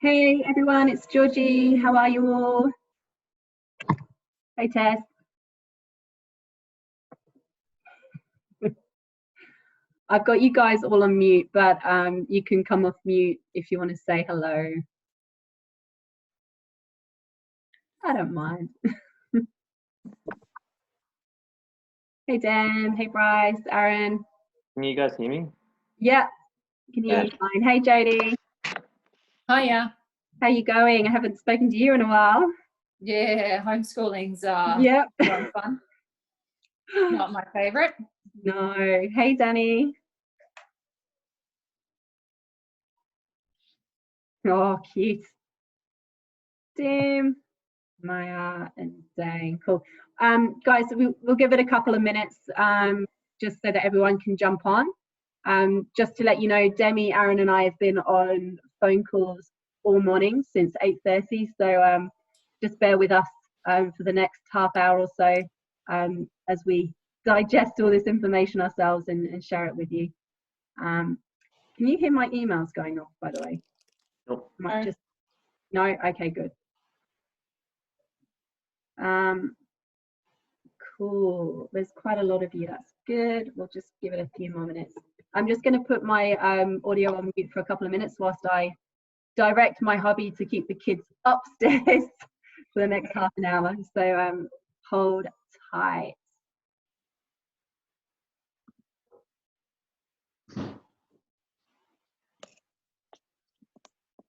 Hey everyone, it's Georgie. How are you all? Hey Tess. I've got you guys all on mute, but you can come off mute if you want to say hello. I don't mind. Hey Dan, hey Bryce, Aaron. Can you guys hear me? Yeah, can hear you fine. Hey Jodie. Hiya. How you going? I haven't spoken to you in a while. Yeah, homeschooling's Yep. fun. Not my favourite. No. Hey Danny. Oh, cute. Tim, Maya, and Dane. Cool. Guys, we'll give it a couple of minutes just so that everyone can jump on. Just to let you know, Demi, Aaron, and I have been on phone calls all morning since 8:30. So just bear with us for the next half hour or so as we digest all this information ourselves and share it with you. Can you hear my emails going off, by the way? Nope. No? Okay, good. Cool. There's quite a lot of you. That's good. We'll just give it a few more minutes. I'm just going to put my audio on mute for a couple of minutes whilst I direct my hubby to keep the kids upstairs for the next half an hour. So hold tight.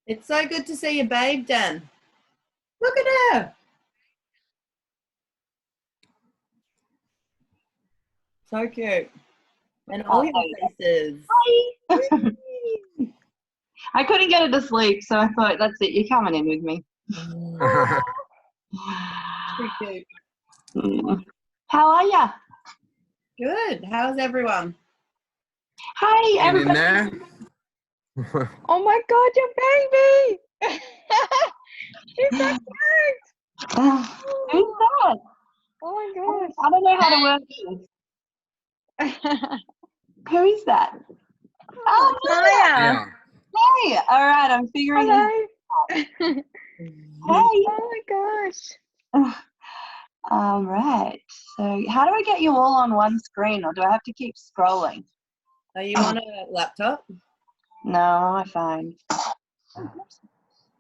It's so good to see you, babe, Dan. Look at her. So cute. And all your faces. Hi. I couldn't get her to sleep, so I thought, that's it, you're coming in with me. Too cute. How are ya? Good. How's everyone? Hi, Get in everybody. there. Oh my God, your baby! She's so cute! Who's that? Oh my gosh. I don't know how to work this. Who is that? Oh, Maya! Yeah. Hey, all right, I'm figuring Hello! this out. Hey. Oh my gosh. All right. So how do I get you all on one screen, or do I have to keep scrolling? Are you on a laptop? No, I find.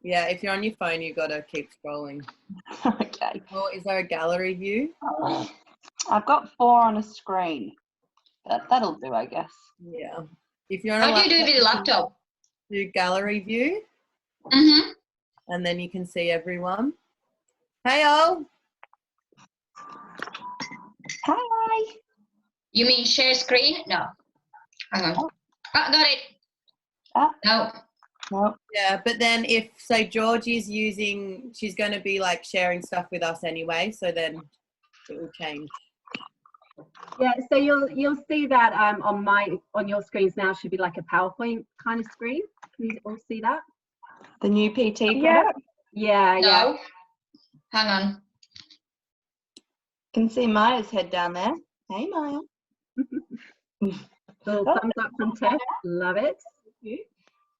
Yeah, if you're on your phone, you've got to keep scrolling. Okay. Or is there a gallery view? I've got 4 on a screen. That'll do, I guess. Yeah. If you're on a How do you do it with your laptop? Do gallery view, Mm-hmm. and then you can see everyone. Hey, all. Hi. You mean share screen? No. Hang on. Got it. No. No. Yeah, but then if, so Georgie's using, she's going to be like sharing stuff with us anyway, so then it will change. Yeah, so you'll see that on your screens now should be like a PowerPoint kind of screen. Can you all see that? The new PT Yeah. product? Yeah, yeah. No. Hang on. Can see Maya's head down there. Hey, Maya. Little thumbs up from Tess. Love it.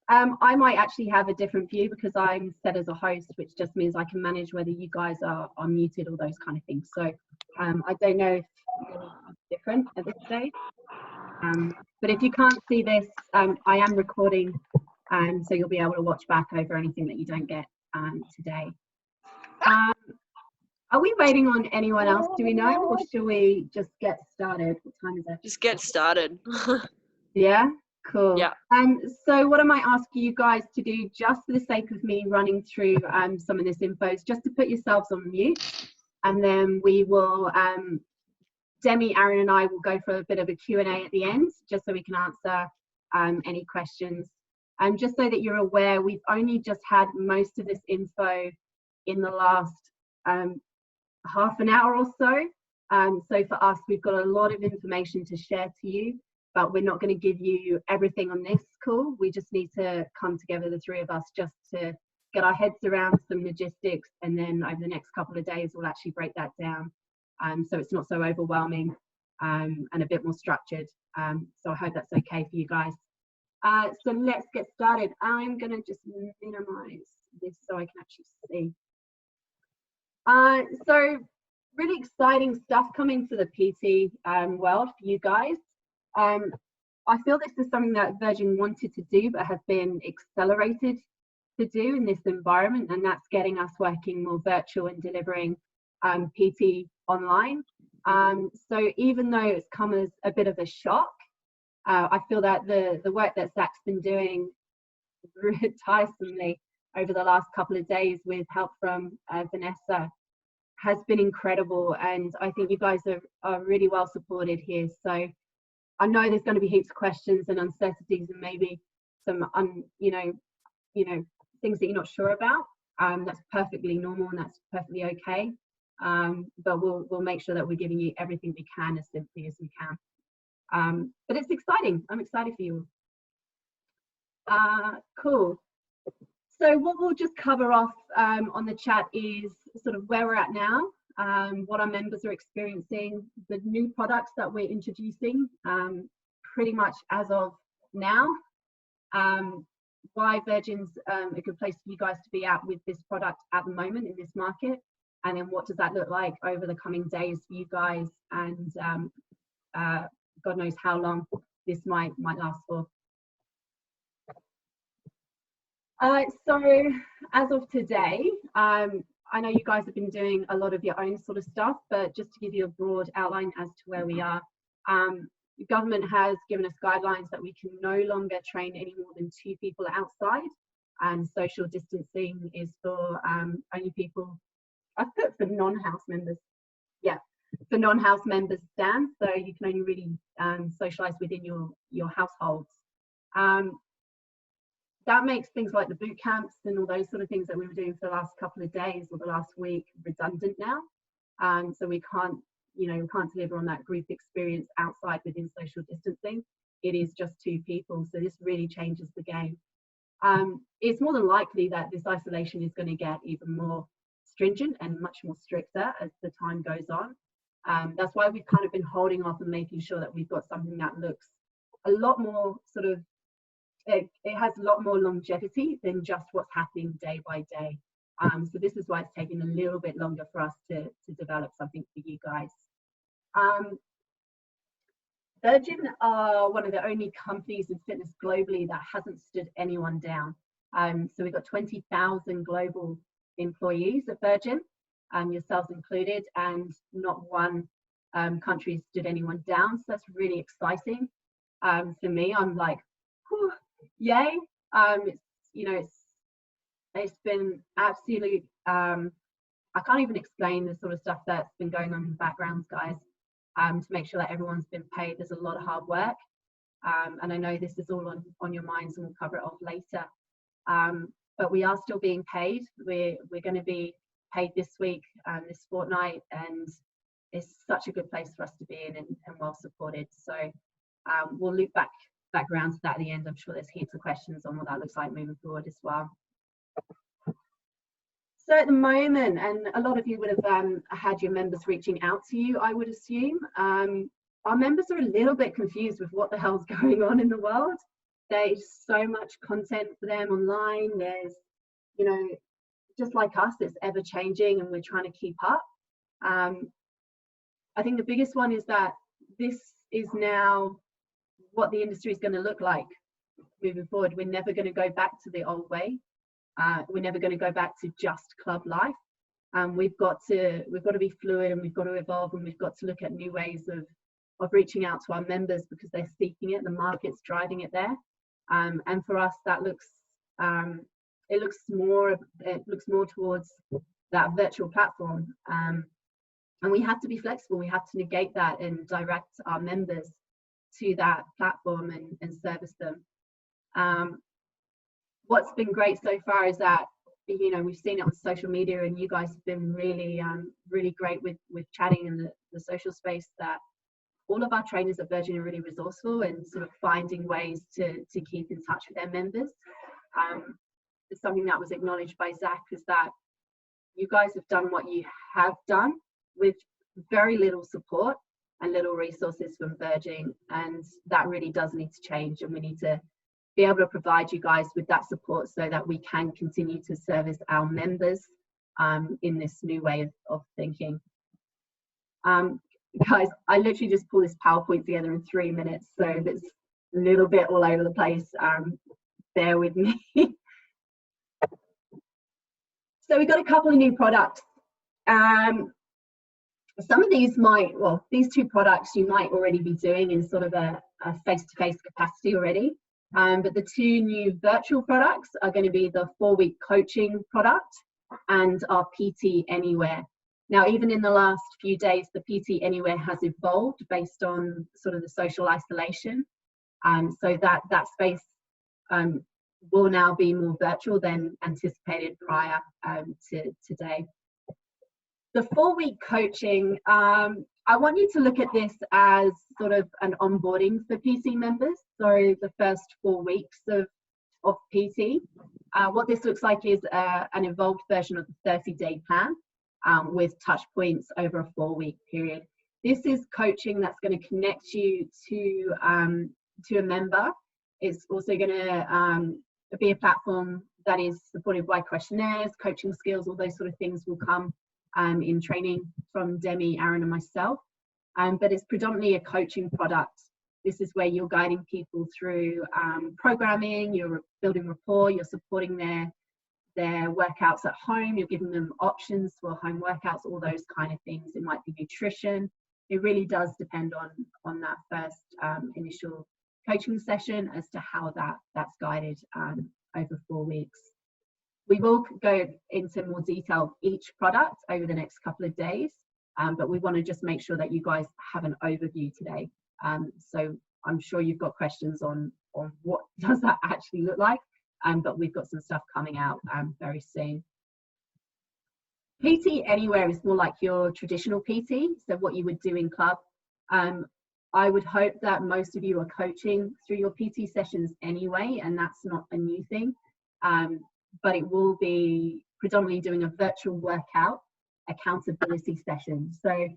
I might actually have a different view because I'm set as a host, which just means I can manage whether you guys are muted or those kind of things. So I don't know if it's different at this stage. But if you can't see this, I am recording, so you'll be able to watch back over anything that you don't get today. Are we waiting on anyone else? Do we know, or should we just get started? What time is it? Just get started. Yeah, cool. Yeah. So what I might ask you guys to do, just for the sake of me running through some of this info, is just to put yourselves on mute, and then we will, Demi, Aaron, and I will go for a bit of a Q&A at the end, just so we can answer any questions. And just so that you're aware, we've only just had most of this info in the last half an hour or so. So for us, we've got a lot of information to share to you, but we're not going to give you everything on this call. We just need to come together, the 3 of us, just to get our heads around some logistics, and then over the next couple of days, we'll actually break that down. So it's not so overwhelming and a bit more structured. So I hope that's okay for you guys. So let's get started. I'm going to just minimize this so I can actually see. So really exciting stuff coming to the PT world for you guys. I feel this is something that Virgin wanted to do but have been accelerated to do in this environment, and that's getting us working more virtual and delivering PT online. So even though it's come as a bit of a shock, I feel that the work that Zach's been doing tiresomely over the last couple of days with help from Vanessa has been incredible, and I think you guys are really well supported here. So I know there's going to be heaps of questions and uncertainties and maybe some you know things that you're not sure about. That's perfectly normal and that's perfectly okay. But we'll make sure that we're giving you everything we can as simply as we can. But it's exciting. I'm excited for you. Cool. So what we'll just cover off on the chat is sort of where we're at now, what our members are experiencing, the new products that we're introducing pretty much as of now, why Virgin's a good place for you guys to be at with this product at the moment in this market, and then what does that look like over the coming days for you guys, and God knows how long this might last for. So as of today, I know you guys have been doing a lot of your own sort of stuff, but just to give you a broad outline as to where we are, the government has given us guidelines that we can no longer train any more than 2 people outside, and social distancing is for only people, I've put for non-house members, yeah, for non-house members stand, so you can only really socialise within your households. That makes things like the boot camps and all those sort of things that we were doing for the last couple of days or the last week redundant now. So we can't, we can't deliver on that group experience outside within social distancing. It is just 2 people. So this really changes the game. It's more than likely that this isolation is going to get even more stringent and much more stricter as the time goes on. That's why we've kind of been holding off and making sure that we've got something that looks a lot more sort of, it has a lot more longevity than just what's happening day by day. So this is why it's taking a little bit longer for us to develop something for you guys. Virgin are one of the only companies in fitness globally that hasn't stood anyone down. So we've got 20,000 global employees at Virgin, yourselves included, and not one country stood anyone down. So that's really exciting. For me, I'm like, whew, yay. It's been absolutely, I can't even explain the sort of stuff that's been going on in the backgrounds, guys, to make sure that everyone's been paid. There's a lot of hard work, and I know this is all on your minds, and we'll cover it off later. But we are still being paid. We're going to be paid this week, this fortnight, and it's such a good place for us to be in and well supported. So we'll loop back around to that at the end. I'm sure there's heaps of questions on what that looks like moving forward as well. So at the moment, and a lot of you would have had your members reaching out to you, I would assume, our members are a little bit confused with what the hell's going on in the world. There's so much content for them online. There's, just like us, it's ever changing and we're trying to keep up. I think the biggest one is that this is now what the industry is going to look like moving forward. We're never going to go back to the old way. We're never going to go back to just club life. We've got to be fluid, and we've got to evolve, and we've got to look at new ways of reaching out to our members because they're seeking it. The market's driving it there, and for us, that looks it looks more towards that virtual platform. And we have to be flexible. We have to negate that and direct our members to that platform and service them. What's been great so far is that, we've seen it on social media, and you guys have been really, really great with chatting in the social space, that all of our trainers at Virgin are really resourceful and sort of finding ways to keep in touch with their members. It's something that was acknowledged by Zach, is that you guys have done what you have done with very little support and little resources from Virgin, and that really does need to change, and we need to be able to provide you guys with that support so that we can continue to service our members in this new way of thinking. Guys, I literally just pulled this PowerPoint together in 3 minutes, so that's a little bit all over the place. Bear with me. So we've got a couple of new products. Some of these might, well, these 2 products you might already be doing in sort of a face-to-face capacity already. But the 2 new virtual products are going to be the 4-week coaching product and our PT Anywhere. Now, even in the last few days, the PT Anywhere has evolved based on sort of the social isolation. So that space will now be more virtual than anticipated prior to today. The 4-week coaching, I want you to look at this as sort of an onboarding for PT members. So the first 4 weeks of PT. What this looks like is an evolved version of the 30-day plan with touch points over a 4-week period. This is coaching that's going to connect you to a member. It's also going to be a platform that is supported by questionnaires, coaching skills, all those sort of things will come in training from Demi, Aaron and myself. But it's predominantly a coaching product. This is where you're guiding people through programming, you're building rapport, you're supporting their workouts at home, you're giving them options for home workouts, all those kind of things. It might be nutrition. It really does depend on that first initial coaching session as to how that's guided over 4 weeks. We will go into more detail of each product over the next couple of days, but we want to just make sure that you guys have an overview today. So I'm sure you've got questions on what does that actually look like, but we've got some stuff coming out very soon. PT Anywhere is more like your traditional PT, so what you would do in club. I would hope that most of you are coaching through your PT sessions anyway, and that's not a new thing. But it will be predominantly doing a virtual workout accountability session. So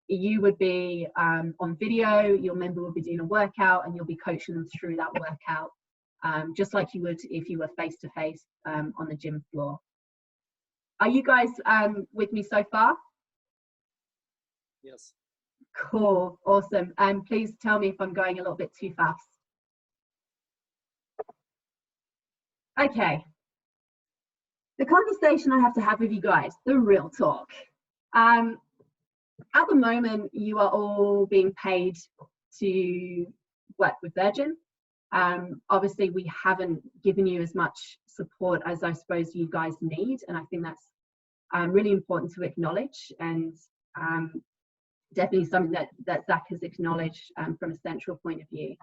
you would be on video, your member will be doing a workout and you'll be coaching them through that workout, just like you would if you were face-to-face on the gym floor. Are you guys with me so far? Yes. Cool, awesome. Please tell me if I'm going a little bit too fast. Okay. The conversation I have to have with you guys, the real talk. At the moment, you are all being paid to work with Virgin. Obviously, we haven't given you as much support as I suppose you guys need, and I think that's really important to acknowledge, and definitely something that Zach has acknowledged from a central point of view.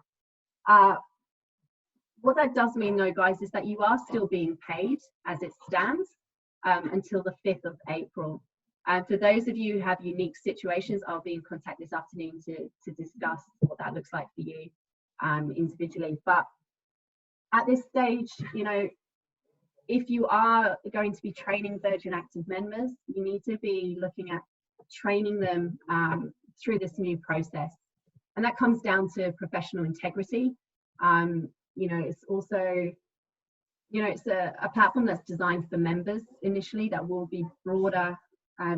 What that does mean though, guys, is that you are still being paid as it stands until the 5th of April. For those of you who have unique situations, I'll be in contact this afternoon to discuss what that looks like for you individually. But at this stage, you know, if you are going to be training Virgin Active members, you need to be looking at training them through this new process. And that comes down to professional integrity. You know, it's also, you know, it's a platform that's designed for members initially that will be broader.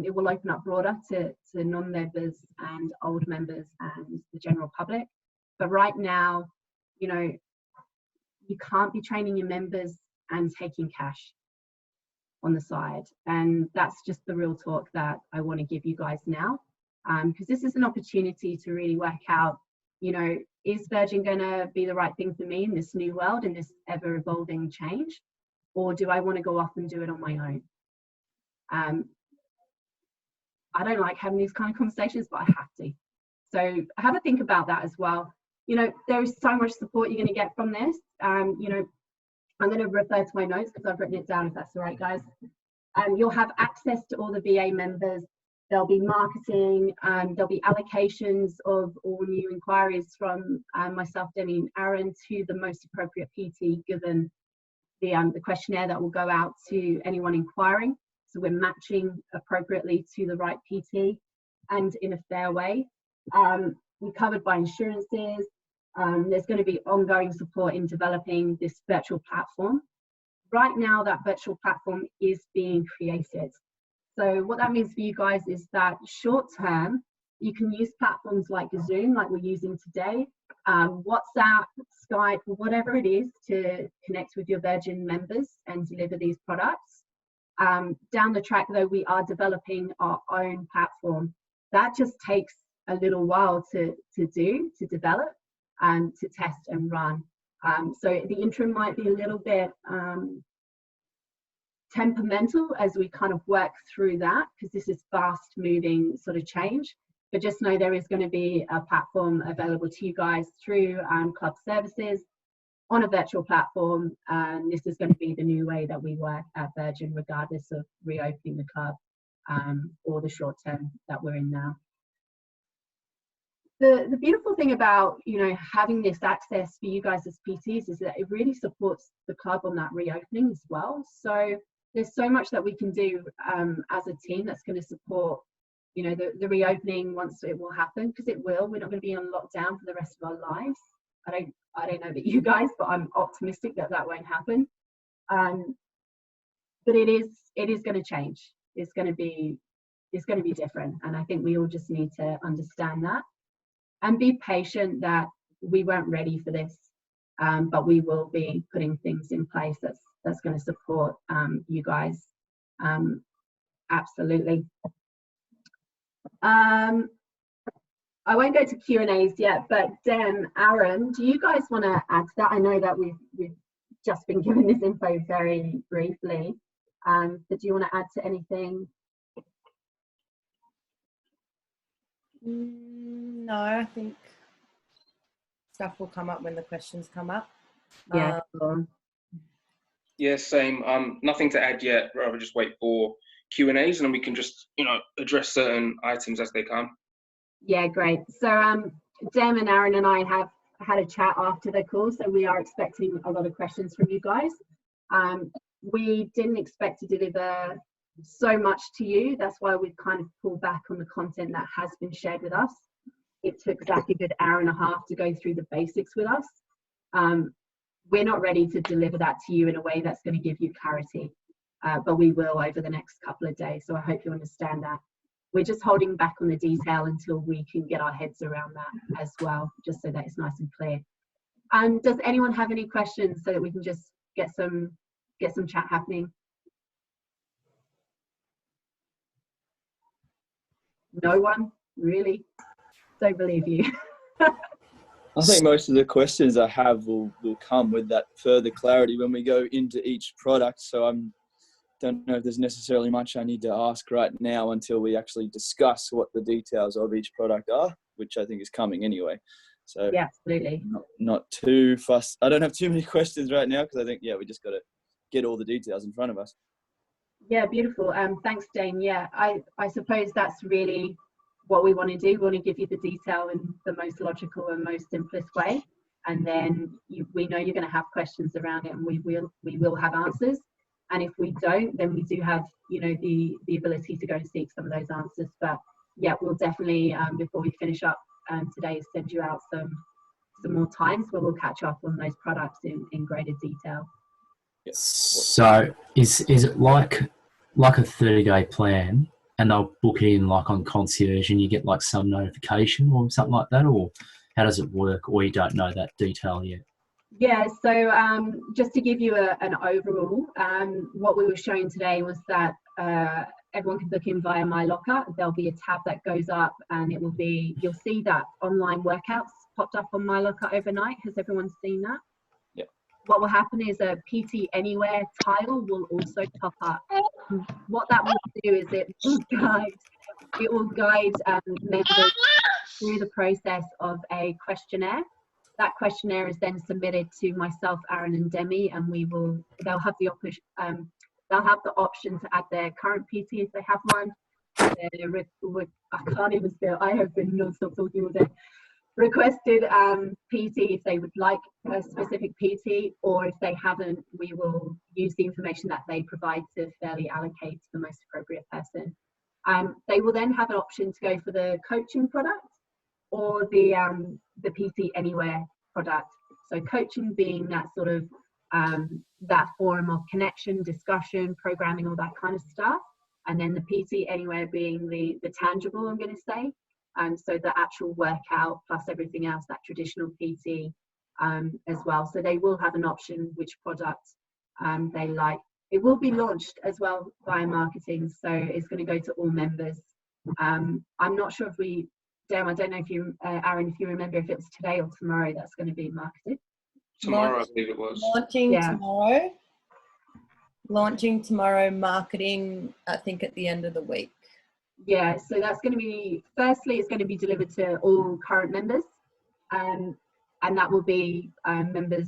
It will open up broader to non-members and old members and the general public. But right now, you know, you can't be training your members and taking cash on the side. And that's just the real talk that I want to give you guys now, because this is an opportunity to really work out, you know, is Virgin going to be the right thing for me in this new world, in this ever evolving change? Or do I want to go off and do it on my own? I don't like having these kind of conversations, but I have to. So have a think about that as well. You know, there is so much support you're going to get from this. You know, I'm going to refer to my notes because I've written it down, if that's all right, guys. You'll have access to all the VA members. There'll be marketing, there'll be allocations of all new inquiries from myself, Demi and Aaron to the most appropriate PT, given the questionnaire that will go out to anyone inquiring. So we're matching appropriately to the right PT and in a fair way. We're covered by insurances. There's going to be ongoing support in developing this virtual platform. Right now, that virtual platform is being created. So what that means for you guys is that short term, you can use platforms like Zoom, like we're using today, WhatsApp, Skype, whatever it is to connect with your Virgin members and deliver these products. Down the track, though, we are developing our own platform. That just takes a little while to develop and to test and run. So the interim might be a little bit temperamental as we kind of work through that, because this is fast moving sort of change. But just know there is going to be a platform available to you guys through club services on a virtual platform. And this is going to be the new way that we work at Virgin, regardless of reopening the club or the short term that we're in now. The beautiful thing about, you know, having this access for you guys as PTs is that it really supports the club on that reopening as well. So there's so much that we can do as a team that's going to support, you know, the reopening once it will happen, because it will. We're not going to be on lockdown for the rest of our lives. I don't know about you guys, but I'm optimistic that that won't happen. But it is going to change. It's going to be different, and I think we all just need to understand that and be patient that we weren't ready for this, but we will be putting things in place that's going to support you guys. Absolutely. I won't go to Q&As yet, but Dem, Aaron, do you guys want to add to that? I know that we've just been given this info very briefly, but do you want to add to anything? No, I think stuff will come up when the questions come up. Yeah. Sure. Yeah, same. Nothing to add yet. Rather just wait for Q&As, and then we can just, you know, address certain items as they come. Yeah, great. So Dem and Aaron and I have had a chat after the call, so we are expecting a lot of questions from you guys. We didn't expect to deliver so much to you. That's why we've kind of pulled back on the content that has been shared with us. It took Zach a good hour and a half to go through the basics with us. We're not ready to deliver that to you in a way that's going to give you clarity, but we will over the next couple of days. So I hope you understand that. We're just holding back on the detail until we can get our heads around that as well, just so that it's nice and clear. Does anyone have any questions so that we can just get some chat happening? No one? Really? Don't believe you. I think most of the questions I have will come with that further clarity when we go into each product. So I don't know if there's necessarily much I need to ask right now until we actually discuss what the details of each product are, which I think is coming anyway. So yeah, absolutely. Not too fussed. I don't have too many questions right now because I think, yeah, we just got to get all the details in front of us. Yeah, beautiful. Thanks, Dane. Yeah, I suppose that's really what we want to do. We want to give you the detail in the most logical and most simplest way, and then we know you're going to have questions around it, and we will have answers. And if we don't, then we do have, you know, the ability to go and seek some of those answers. But yeah, we'll definitely before we finish up today, send you out some more times where we'll catch up on those products in greater detail. So is it like a 30-day plan, and they'll book it in like on concierge and you get like some notification or something like that, or how does it work, or you don't know that detail yet? Yeah, so just to give you an overall, what we were showing today was that everyone can book in via My Locker. There'll be a tab that goes up and it will be, you'll see that online workouts popped up on My Locker overnight. Has everyone seen that? Yeah. What will happen is a PT Anywhere tile will also pop up. What that will do is it will guide members through the process of a questionnaire. That questionnaire is then submitted to myself, Aaron, and Demi, and they'll have the option to add their current PT if they have one. I can't even spell. I have been non-stop talking all day. Requested PT if they would like a specific PT, or if they haven't, we will use the information that they provide to fairly allocate to the most appropriate person. They will then have an option to go for the coaching product or the PT Anywhere product. So coaching being that sort of that forum of connection, discussion, programming, all that kind of stuff. And then the PT Anywhere being the tangible, I'm going to say. So the actual workout plus everything else, that traditional PT as well. So they will have an option which product they like. It will be launched as well via marketing, so it's going to go to all members. I'm not sure if I don't know if you, Aaron, if you remember if it was today or tomorrow that's going to be marketed. Tomorrow, I believe it was. Launching tomorrow, marketing, I think, at the end of the week. Yeah, so that's going to be, firstly, it's going to be delivered to all current members, and that will be members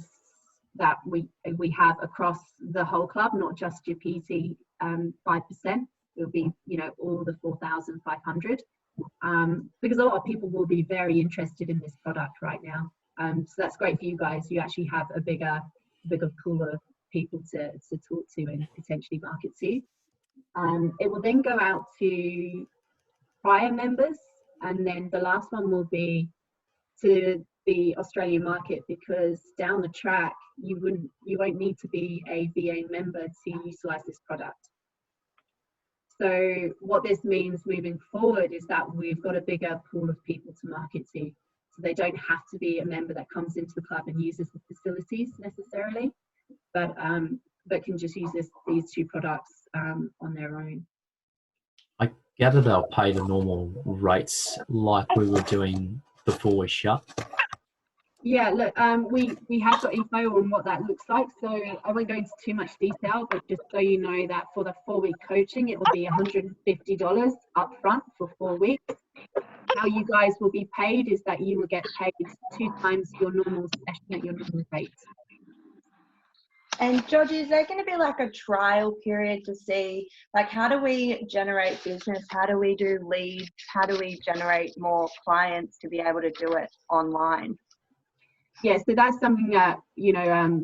that we have across the whole club, not just your PT 5%. It'll be, all the 4,500, because a lot of people will be very interested in this product right now. So that's great for you guys. You actually have a bigger pool of people to talk to and potentially market to. It will then go out to prior members, and then the last one will be to the Australian market, because down the track you won't need to be a VA member to utilize this product. So what this means moving forward is that we've got a bigger pool of people to market to. So they don't have to be a member that comes into the club and uses the facilities necessarily, but can just use these two products on their own. I gather they'll pay the normal rates like we were doing before we shut. Yeah, look, we have got info on what that looks like, so I won't go into too much detail, but just so you know that for the 4-week coaching, it will be $150 up front for 4 weeks. How you guys will be paid is that you will get paid 2 times your normal session at your normal rate. And Georgie, is there going to be like a trial period to see, like, how do we generate business? How do we do leads? How do we generate more clients to be able to do it online? Yeah, so that's something that,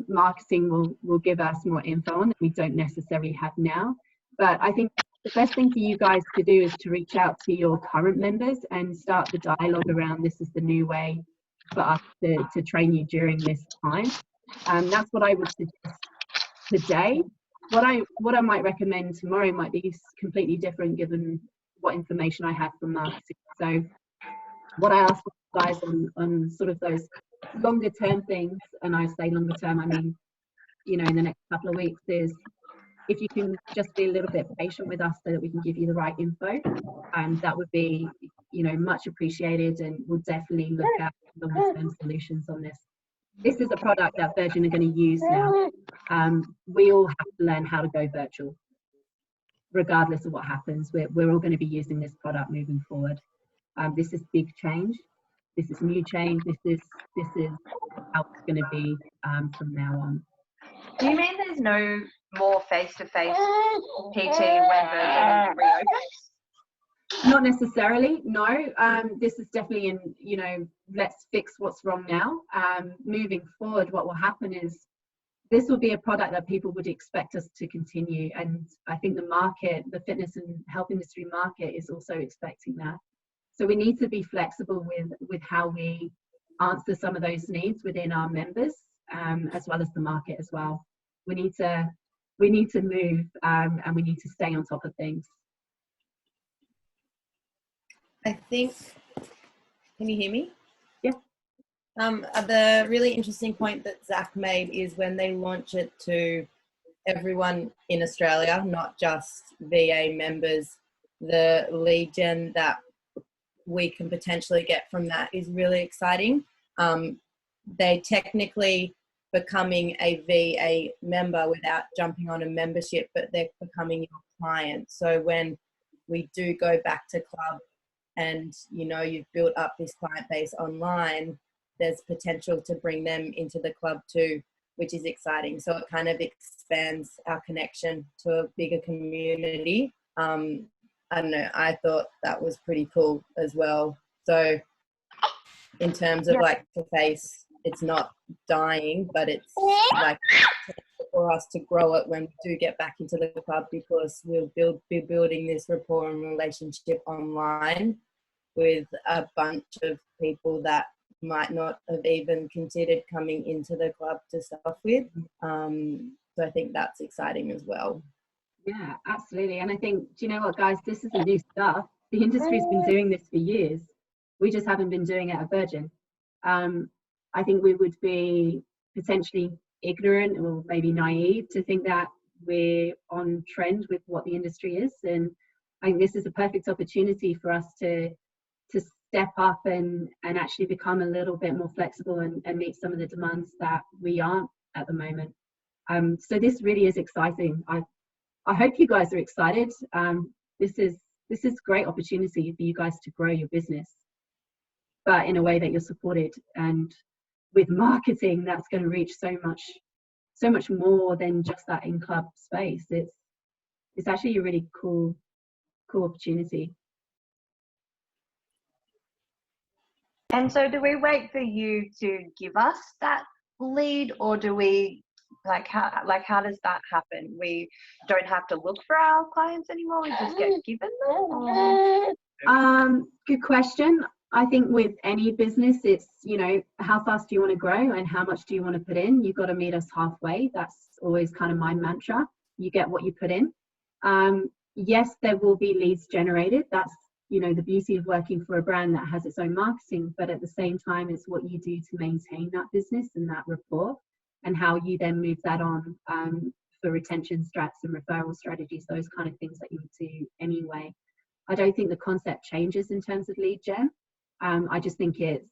marketing will give us more info on that we don't necessarily have now. But I think the best thing for you guys to do is to reach out to your current members and start the dialogue around this is the new way for us to train you during this time. That's what I would suggest today. What I might recommend tomorrow might be completely different given what information I have from marketing. So what I ask guys on sort of those longer term things, and I say longer term, I mean, in the next couple of weeks, is if you can just be a little bit patient with us so that we can give you the right info, that would be, much appreciated, and we'll definitely look at longer term solutions on this. This is a product that Virgin are going to use now. We all have to learn how to go virtual, regardless of what happens. We're all going to be using this product moving forward. This is big change. This is new change. This is how it's going to be from now on. Do you mean there's no more face-to-face PT when Virgin reopens? Not necessarily, no. This is definitely let's fix what's wrong now. Moving forward, what will happen is this will be a product that people would expect us to continue. And I think the market, the fitness and health industry market, is also expecting that. So we need to be flexible with how we answer some of those needs within our members, as well as the market as well. We need to move, and we need to stay on top of things. I think, can you hear me? Yeah. The really interesting point that Zach made is when they launch it to everyone in Australia, not just VA members, the lead gen that we can potentially get from that is really exciting. They technically becoming a VA member without jumping on a membership, but they're becoming your client. So when we do go back to club and you've built up this client base online, there's potential to bring them into the club too, which is exciting. So it kind of expands our connection to a bigger community. I don't know, I thought that was pretty cool as well. So in terms of like the face, it's not dying, but it's like for us to grow it when we do get back into the club, because we'll be building this rapport and relationship online with a bunch of people that might not have even considered coming into the club to start with. So I think that's exciting as well. Yeah, absolutely. And I think, do you know what, guys, this isn't new stuff. The industry's been doing this for years. We just haven't been doing it at Virgin. I think we would be potentially ignorant or maybe naive to think that we're on trend with what the industry is. And I think this is a perfect opportunity for us to step up and actually become a little bit more flexible and meet some of the demands that we aren't at the moment. So this really is exciting. I hope you guys are excited. This is great opportunity for you guys to grow your business, but in a way that you're supported, and with marketing that's going to reach so much more than just that in-club space. It's actually a really cool opportunity. And so do we wait for you to give us that lead, or do we how does that happen? We don't have to look for our clients anymore, we just get given them? Or? Good question. I think with any business, it's, you know, how fast do you want to grow and how much do you want to put in? You've got to meet us halfway. That's always kind of my mantra. You get what you put in. Yes, there will be leads generated. That's, you know, the beauty of working for a brand that has its own marketing, but at the same time, it's what you do to maintain that business and that rapport, and how you then move that on for retention strats and referral strategies, those kind of things that you would do anyway. I don't think the concept changes in terms of lead gen. I just think it's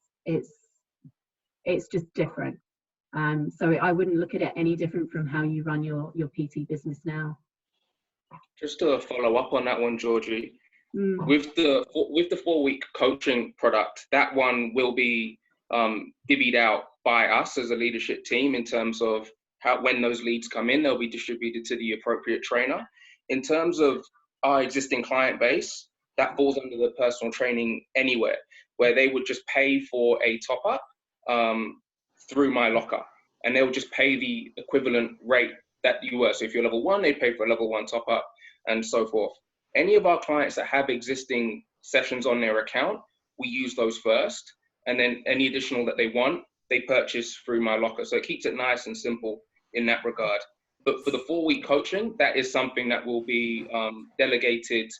just different. So I wouldn't look at it any different from how you run your PT business now. Just to follow up on that one, Georgie, with the 4-week coaching product, that one will be divvied out by us as a leadership team in terms of how, when those leads come in, they'll be distributed to the appropriate trainer. In terms of our existing client base, that falls under the personal training anywhere, where they would just pay for a top up through My Locker, and they'll just pay the equivalent rate that you were. So if you're level 1, they pay for a level 1 top up, and so forth. Any of our clients that have existing sessions on their account, we use those first, and then any additional that they want, they purchase through My Locker. So it keeps it nice and simple in that regard. But for the 4-week coaching, that is something that will be delegated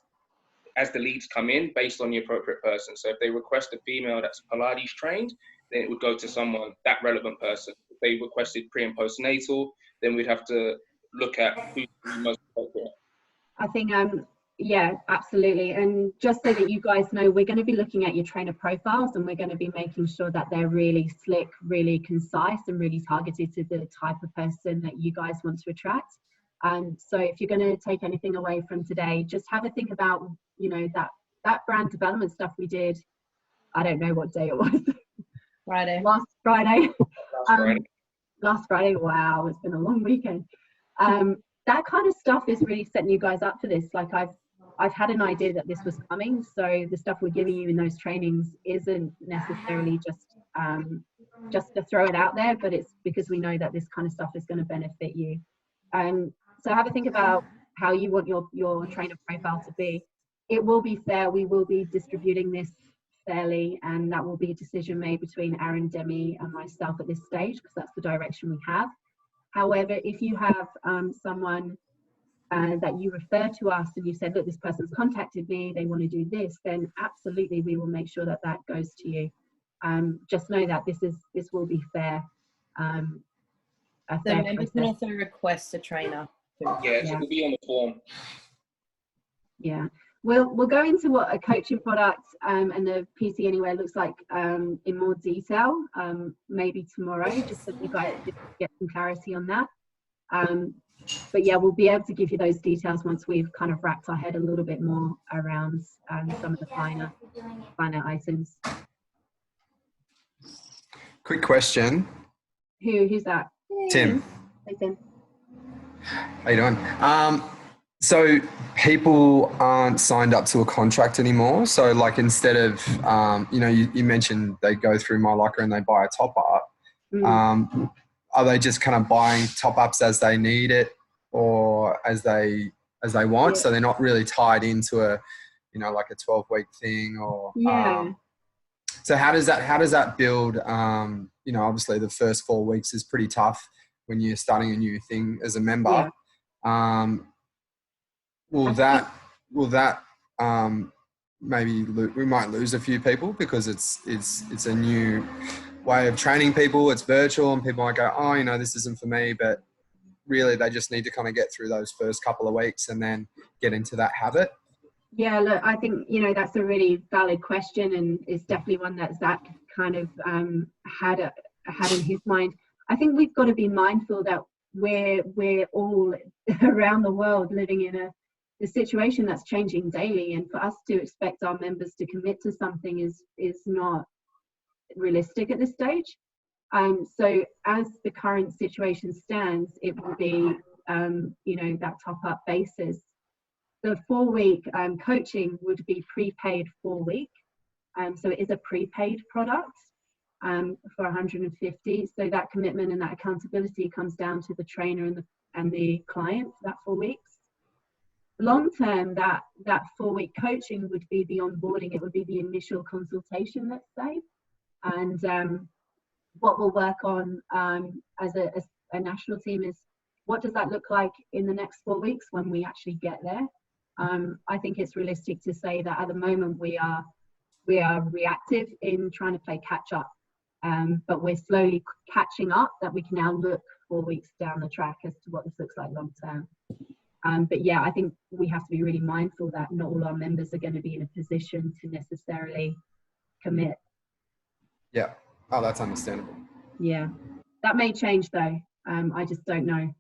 as the leads come in based on the appropriate person. So if they request a female that's Pilates trained, then it would go to someone, that relevant person. If they requested pre and postnatal, then we'd have to look at who's the most appropriate. I think, yeah, absolutely. And just so that you guys know, we're going to be looking at your trainer profiles, and we're going to be making sure that they're really slick, really concise, and really targeted to the type of person that you guys want to attract. So if you're going to take anything away from today, just have a think about, you know, that brand development stuff we did. I don't know what day it was. Friday. Last Friday. Friday. Last Friday. Wow, it's been a long weekend. That kind of stuff is really setting you guys up for this. Like I've had an idea that this was coming, so the stuff we're giving you in those trainings isn't necessarily just to throw it out there, but it's because we know that this kind of stuff is going to benefit you. So have a think about how you want your trainer profile to be. It will be fair. We will be distributing this fairly, and that will be a decision made between Aaron, Demi, and myself at this stage, because that's the direction we have. However, if you have someone that you refer to us and you said, look, this person's contacted me, they want to do this, then absolutely we will make sure that that goes to you. Just know that this will be fair. So members can also request a trainer too. Yeah, so it will be on the form. Yeah, we'll go into what a coaching product and the PT Anywhere looks like in more detail, maybe tomorrow, just so you guys get some clarity on that. But yeah, we'll be able to give you those details once we've kind of wrapped our head a little bit more around some of the finer items. Quick question. Who's that? Tim. Hey, Tim. How you doing? So people aren't signed up to a contract anymore. So like instead of, you know, you mentioned they go through My Locker and they buy a top up. Are they just kind of buying top ups as they need it or as they want? Yeah. So they're not really tied into a, you know, like a 12-week thing or. Yeah. So how does that build? You know, obviously the first 4 weeks is pretty tough when you're starting a new thing as a member. Yeah. Will that maybe we might lose a few people because it's a new way of training people. It's virtual, and people might go, oh, you know, this isn't for me. But really, they just need to kind of get through those first couple of weeks and then get into that habit. Yeah, look, I think, you know, that's a really valid question, and it's definitely one that Zach kind of had in his mind. I think we've got to be mindful that we're all around the world living in a situation that's changing daily, and for us to expect our members to commit to something is not realistic at this stage. So as the current situation stands, it will be you know, that top-up basis. The 4-week coaching would be prepaid 4 week, so it is a prepaid product for 150. So that commitment and that accountability comes down to the trainer and the client for that 4 weeks. Long term, that 4-week coaching would be the onboarding. It would be the initial consultation, let's say, and what we'll work on as a national team is what does that look like in the next 4 weeks when we actually get there. I think it's realistic to say that at the moment we are reactive in trying to play catch up, but we're slowly catching up that we can now look 4 weeks down the track as to what this looks like long term. But yeah, I think we have to be really mindful that not all our members are going to be in a position to necessarily commit. Yeah. Oh, that's understandable. Yeah, that may change though. I just don't know.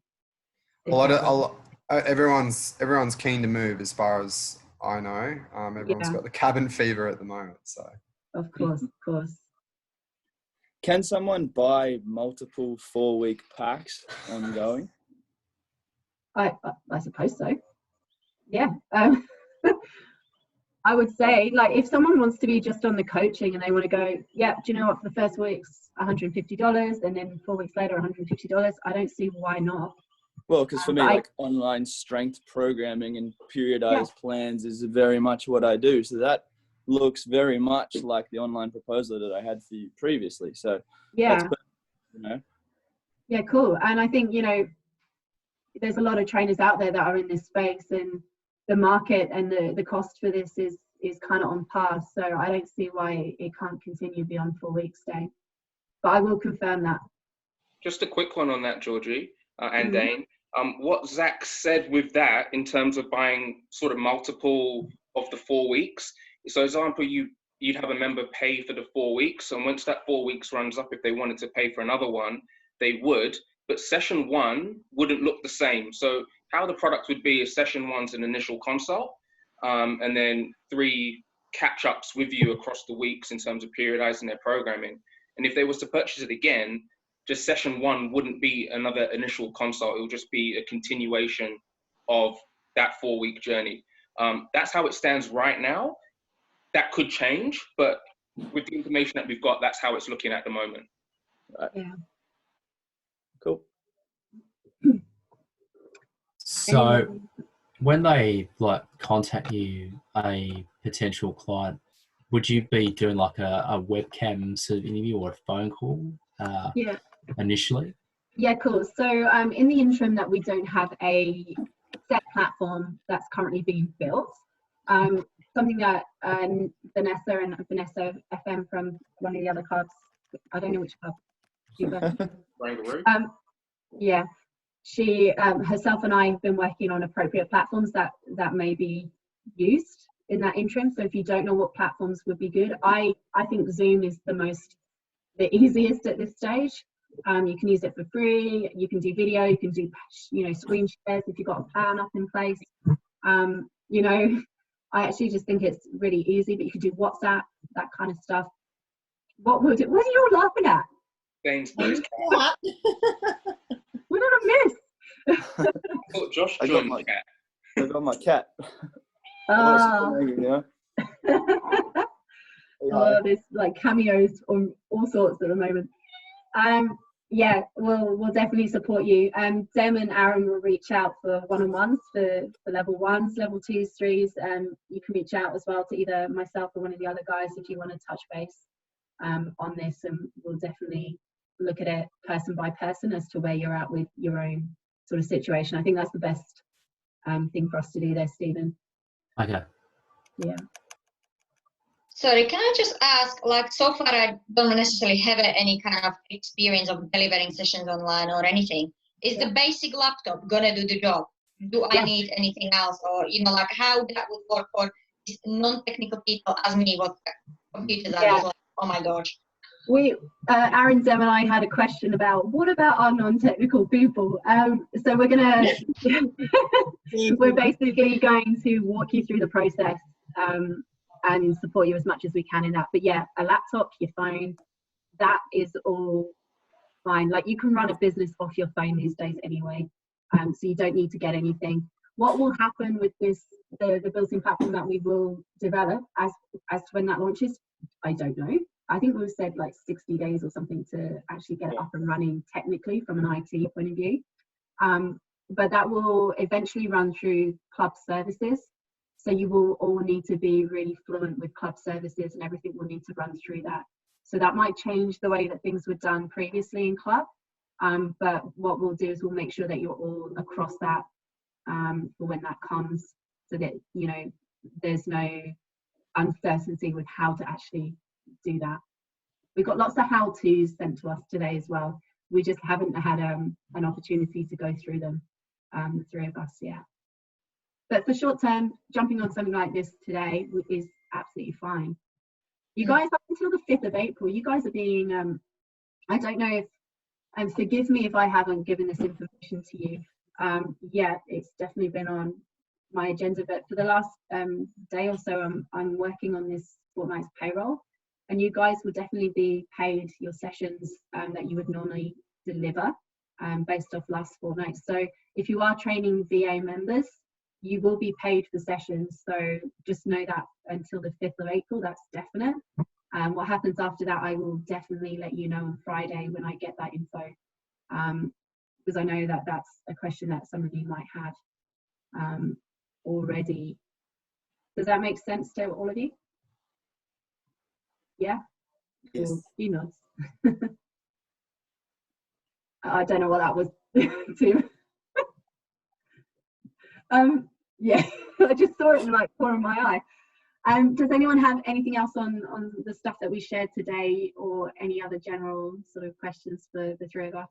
Everyone's keen to move, as far as I know. Everyone's got the cabin fever at the moment. So. Of course. Can someone buy multiple 4-week packs ongoing? I suppose so. Yeah. I would say, like, if someone wants to be just on the coaching and they want to go, yeah, do you know what, for the first week's $150 and then 4 weeks later $150, I don't see why not. Well, because for me, like online strength programming and periodized plans is very much what I do. So that looks very much like the online proposal that I had for you previously. So yeah, that's, you know. Yeah, cool. And I think, you know, there's a lot of trainers out there that are in this space, and the market and the cost for this is kind of on par. So I don't see why it can't continue beyond 4 weeks, Dane. But I will confirm that. Just a quick one on that, Georgie and Dane. What Zach said with that in terms of buying sort of multiple of the 4 weeks. So, example, you'd have a member pay for the 4 weeks, and once that 4 weeks runs up, if they wanted to pay for another one, they would. But session 1 wouldn't look the same. So how the product would be is session 1's an initial consult, and then 3 catch-ups with you across the weeks in terms of periodizing their programming. And if they was to purchase it again, just session 1 wouldn't be another initial consult. It will just be a continuation of that 4-week journey. That's how it stands right now. That could change, but with the information that we've got, that's how it's looking at the moment. Yeah. Cool. So when they like contact you, a potential client, would you be doing like a webcam sort of interview or a phone call initially? Yeah, cool. So in the interim that we don't have a set platform that's currently being built, something that Vanessa FM from one of the other clubs, I don't know which club. Yeah, she herself and I have been working on appropriate platforms that may be used in that interim. So if you don't know what platforms would be good, I think Zoom is the easiest at this stage. You can use it for free. You can do video. You can do screen shares if you've got a plan up in place. I actually just think it's really easy. But you can do WhatsApp, that kind of stuff. What are you all laughing at? Sainsbury's. What did I miss? I thought Josh joined my cat. I got my cat. There's like cameos on all sorts at the moment. Yeah, we'll definitely support you. Dem and Aaron will reach out for one-on-ones for level 1s, level 2s, 3s. You can reach out as well to either myself or one of the other guys if you want to touch base. on this, and we'll definitely look at it person by person as to where you're at with your own sort of situation. I think that's the best thing for us to do there, Stephen. Okay. Yeah. Sorry, can I just ask, like, so far I don't necessarily have any kind of experience of delivering sessions online or anything. Is the basic laptop gonna do the job? Do I need anything else? Or, you know, like how that would work for non-technical people as me, what computers are as well? Oh my gosh. Aaron, Zem and I had a question about what about our non-technical people? So we're gonna, we're basically going to walk you through the process and support you as much as we can in that. But yeah, a laptop, your phone, that is all fine. Like you can run a business off your phone these days anyway, so you don't need to get anything. What will happen with this, the built-in platform that we will develop as to when that launches, I don't know. I think we've said like 60 days or something to actually get it up and running technically from an IT point of view. But that will eventually run through club services. So you will all need to be really fluent with club services, and everything will need to run through that. So that might change the way that things were done previously in club. But what we'll do is we'll make sure that you're all across that for when that comes, so that, you know, there's no uncertainty with how to actually do that. We've got lots of how-tos sent to us today as well. We just haven't had an opportunity to go through them, the three of us, yet. But for short term, jumping on something like this today is absolutely fine. You guys, up until the 5th of April, you guys are being, I don't know if, and forgive me if I haven't given this information to you. Yeah, it's definitely been on my agenda, but for the last day or so, I'm working on this fortnight's payroll, and you guys will definitely be paid your sessions that you would normally deliver based off last fortnight. So if you are training VA members, you will be paid for sessions. So just know that until the 5th of April, that's definite. What happens after that, I will definitely let you know on Friday when I get that info, because I know that that's a question that some of you might have already. Does that make sense to all of you? Yeah? Yes. Cool. You nods. I don't know what that was, Tim. Yeah, I just saw it in like corner of my eye. Does anyone have anything else on the stuff that we shared today, or any other general sort of questions for the three of us?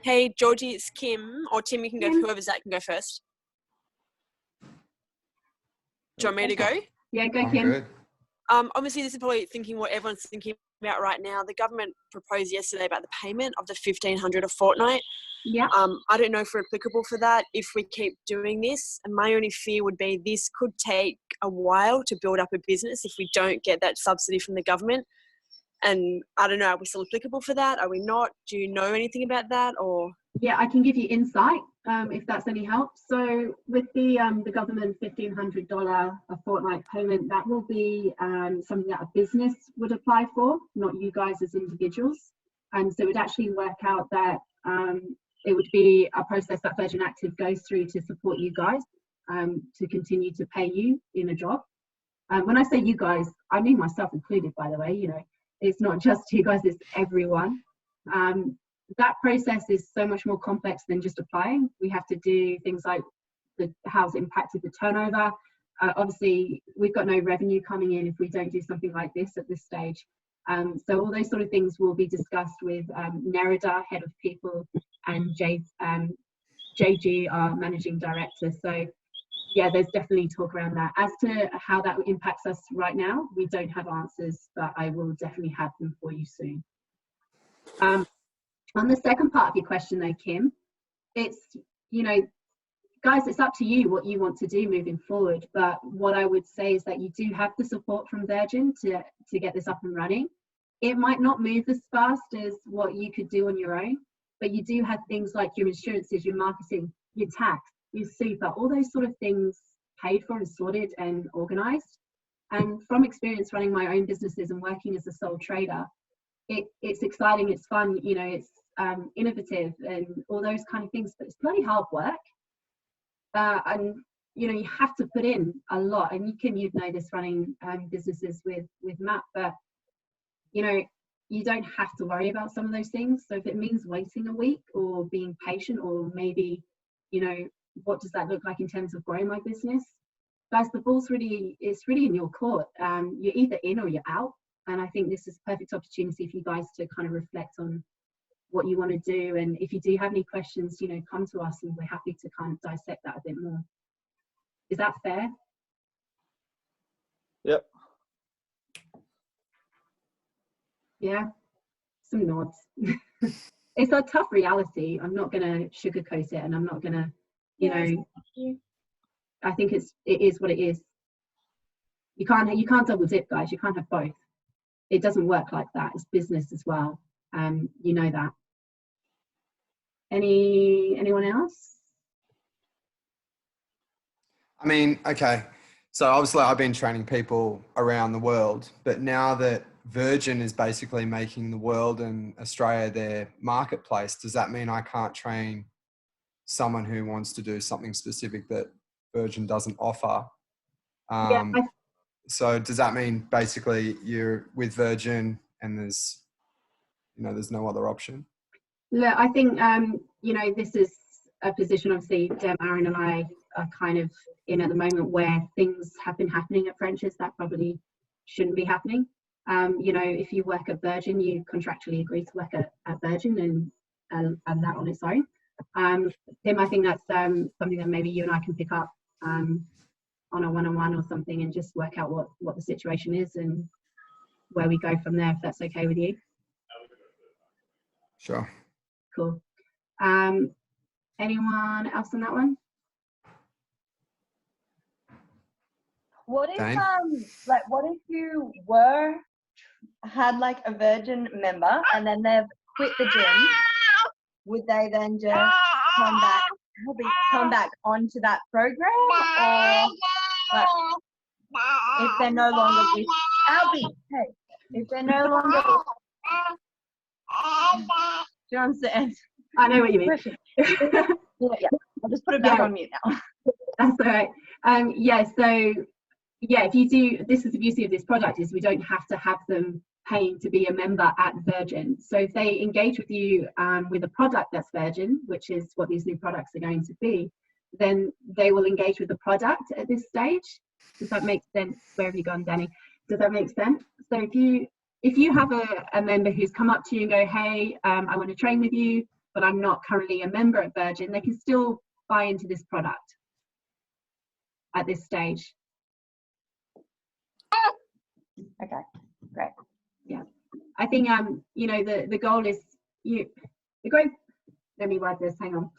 Hey, Georgie, it's Kim, or Tim, you can go, Kim. whoever's that can go first. Do you want me to go? Yeah, go, I'm Kim. good. Obviously, this is probably thinking what everyone's thinking about right now. The government proposed yesterday about the payment of the $1,500 a fortnight. Yeah. I don't know if we're applicable for that if we keep doing this. And my only fear would be this could take a while to build up a business if we don't get that subsidy from the government. And I don't know, are we still applicable for that? Are we not? Do you know anything about that? Or yeah, I can give you insight if that's any help. So with the government $1,500 a fortnight payment, that will be something that a business would apply for, not you guys as individuals. And so it would actually work out that it would be a process that Virgin Active goes through to support you guys to continue to pay you in a job. When I say you guys, I mean myself included, by the way. You know, it's not just you guys, it's everyone. That process is so much more complex than just applying. We have to do things like how's it impacted the turnover. Obviously, we've got no revenue coming in if we don't do something like this at this stage. So all those sort of things will be discussed with Nerida, head of people, and JG, our managing director. So yeah, there's definitely talk around that. As to how that impacts us right now, we don't have answers, but I will definitely have them for you soon. On the second part of your question though, Kim, it's, you know, guys, it's up to you what you want to do moving forward. But what I would say is that you do have the support from Virgin to get this up and running. It might not move as fast as what you could do on your own, but you do have things like your insurances, your marketing, your tax, your super, all those sort of things paid for and sorted and organized. And from experience running my own businesses and working as a sole trader, it's exciting, it's fun, you know, it's innovative and all those kind of things, but it's bloody hard work. And you know, you have to put in a lot, and you'd know this running businesses with Matt, but you know, you don't have to worry about some of those things. So if it means waiting a week or being patient, or maybe, you know, what does that look like in terms of growing my business? Guys, the ball's really, it's really in your court. You're either in or you're out. And I think this is a perfect opportunity for you guys to kind of reflect on what you want to do. And if you do have any questions, you know, come to us and we're happy to kind of dissect that a bit more. Is that fair? Yep. Yeah, some nods. It's a tough reality. I'm not going to sugarcoat it, and I'm not going to, you know, I think it is what it is. You can't double dip, guys. You can't have both. It doesn't work like that. It's business as well. You know that. Anyone else? I mean, okay. So obviously I've been training people around the world, but now that Virgin is basically making the world and Australia their marketplace, does that mean I can't train someone who wants to do something specific that Virgin doesn't offer? So does that mean basically you're with Virgin and there's no other option? Look, I think, you know, this is a position, obviously, Aaron and I are kind of in at the moment where things have been happening at French's that probably shouldn't be happening. You know, if you work at Virgin, you contractually agree to work at Virgin, and that on its own. Tim, I think that's something that maybe you and I can pick up on a one-on-one or something, and just work out what the situation is and where we go from there, if that's okay with you. Sure. Cool. Anyone else on that one? What if Dane? what if you had like a Virgin member and then they've quit the gym? Would they then just come back onto that program, or like, if they're no longer with if they're no longer do you understand? I know what you mean. Yeah, I'll just put it back on mute now. That's all right. Yeah, so yeah, if you do, this is the beauty of this product, is we don't have to have them paying to be a member at Virgin. So if they engage with you with a product that's Virgin, which is what these new products are going to be, then they will engage with the product at this stage. Does that make sense? Where have you gone, Danny? Does that make sense? So if you have a member who's come up to you and go, hey, I want to train with you, but I'm not currently a member at Virgin, they can still buy into this product at this stage. Okay, great. Yeah, I think you know, the goal is let me write this, hang on.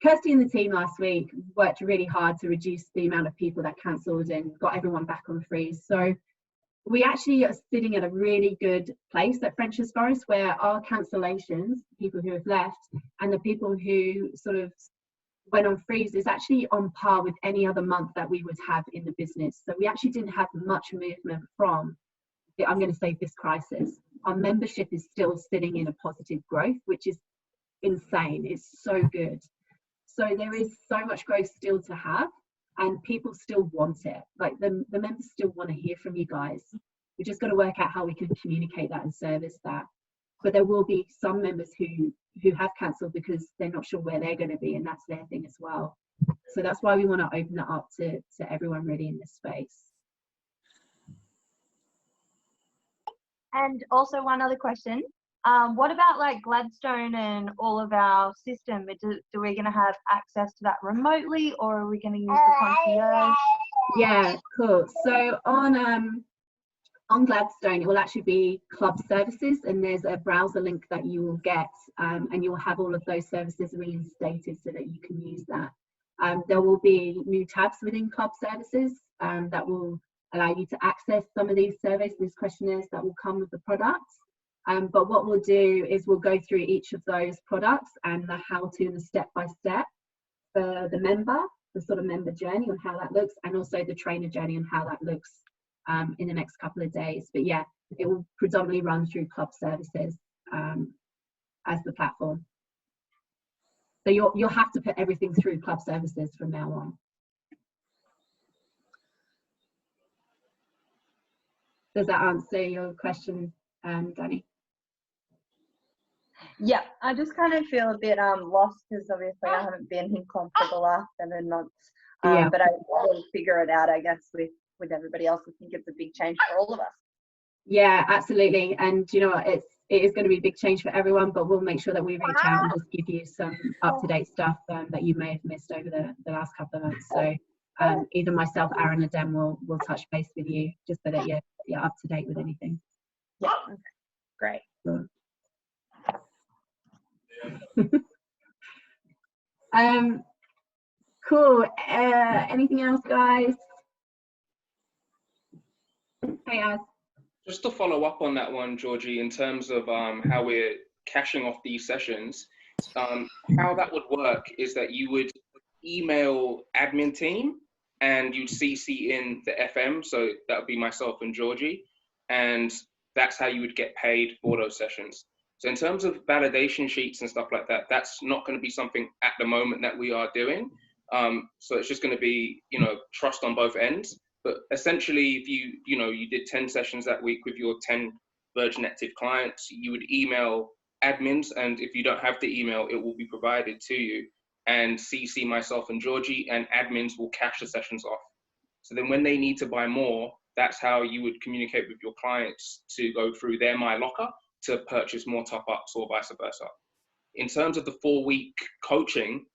Kirsty and the team last week worked really hard to reduce the amount of people that cancelled and got everyone back on freeze. So we actually are sitting at a really good place at French's Forest, where our cancellations, people who have left, and the people who sort of went on freeze, is actually on par with any other month that we would have in the business. So we actually didn't have much movement from, I'm going to say, this crisis. Our membership is still sitting in a positive growth, which is insane. It's so good. So there is so much growth still to have, and people still want it. Like the members still want to hear from you guys. We just got to work out how we can communicate that and service that. But there will be some members who have cancelled because they're not sure where they're going to be, and that's their thing as well. So that's why we want to open it up to everyone really in this space. And also one other question. What about like Gladstone and all of our system? Do we going to have access to that remotely, or are we going to use the concierge? Yeah, cool. So on Gladstone, it will actually be club services, and there's a browser link that you will get, and you'll have all of those services reinstated so that you can use that. There will be new tabs within club services that will allow you to access some of these surveys, these questionnaires that will come with the products. But what we'll do is we'll go through each of those products and the how-to and the step-by-step for the member, the sort of member journey on how that looks, and also the trainer journey on how that looks in the next couple of days. But yeah, it will predominantly run through club services as the platform. So you'll have to put everything through club services from now on. Does that answer your question, Danny? Yeah, I just kind of feel a bit lost because obviously I haven't been in comp for the last 7 months. But I will figure it out, I guess, with everybody else. I think it's a big change for all of us. Yeah, absolutely. And you know what, it is going to be a big change for everyone, but we'll make sure that we reach out and just give you some up-to-date stuff that you may have missed over the last couple of months. So either myself, Aaron, or Dem will touch base with you just so that you're up to date with anything. Yeah, okay. Great. Cool. Anything else, guys? Hey, Az. Just to follow up on that one, Georgie, in terms of how we're cashing off these sessions, how that would work is that you would email admin team and you'd CC in the FM, so that would be myself and Georgie, and that's how you would get paid for those sessions. So in terms of validation sheets and stuff like that, that's not going to be something at the moment that we are doing. So it's just going to be, you know, trust on both ends. But essentially, if you did 10 sessions that week with your 10 Virgin Active clients, you would email admins, and if you don't have the email, it will be provided to you, and CC myself and Georgie, and admins will cash the sessions off. So then when they need to buy more, that's how you would communicate with your clients to go through their My Locker to purchase more top-ups or vice versa. In terms of the 4-week coaching,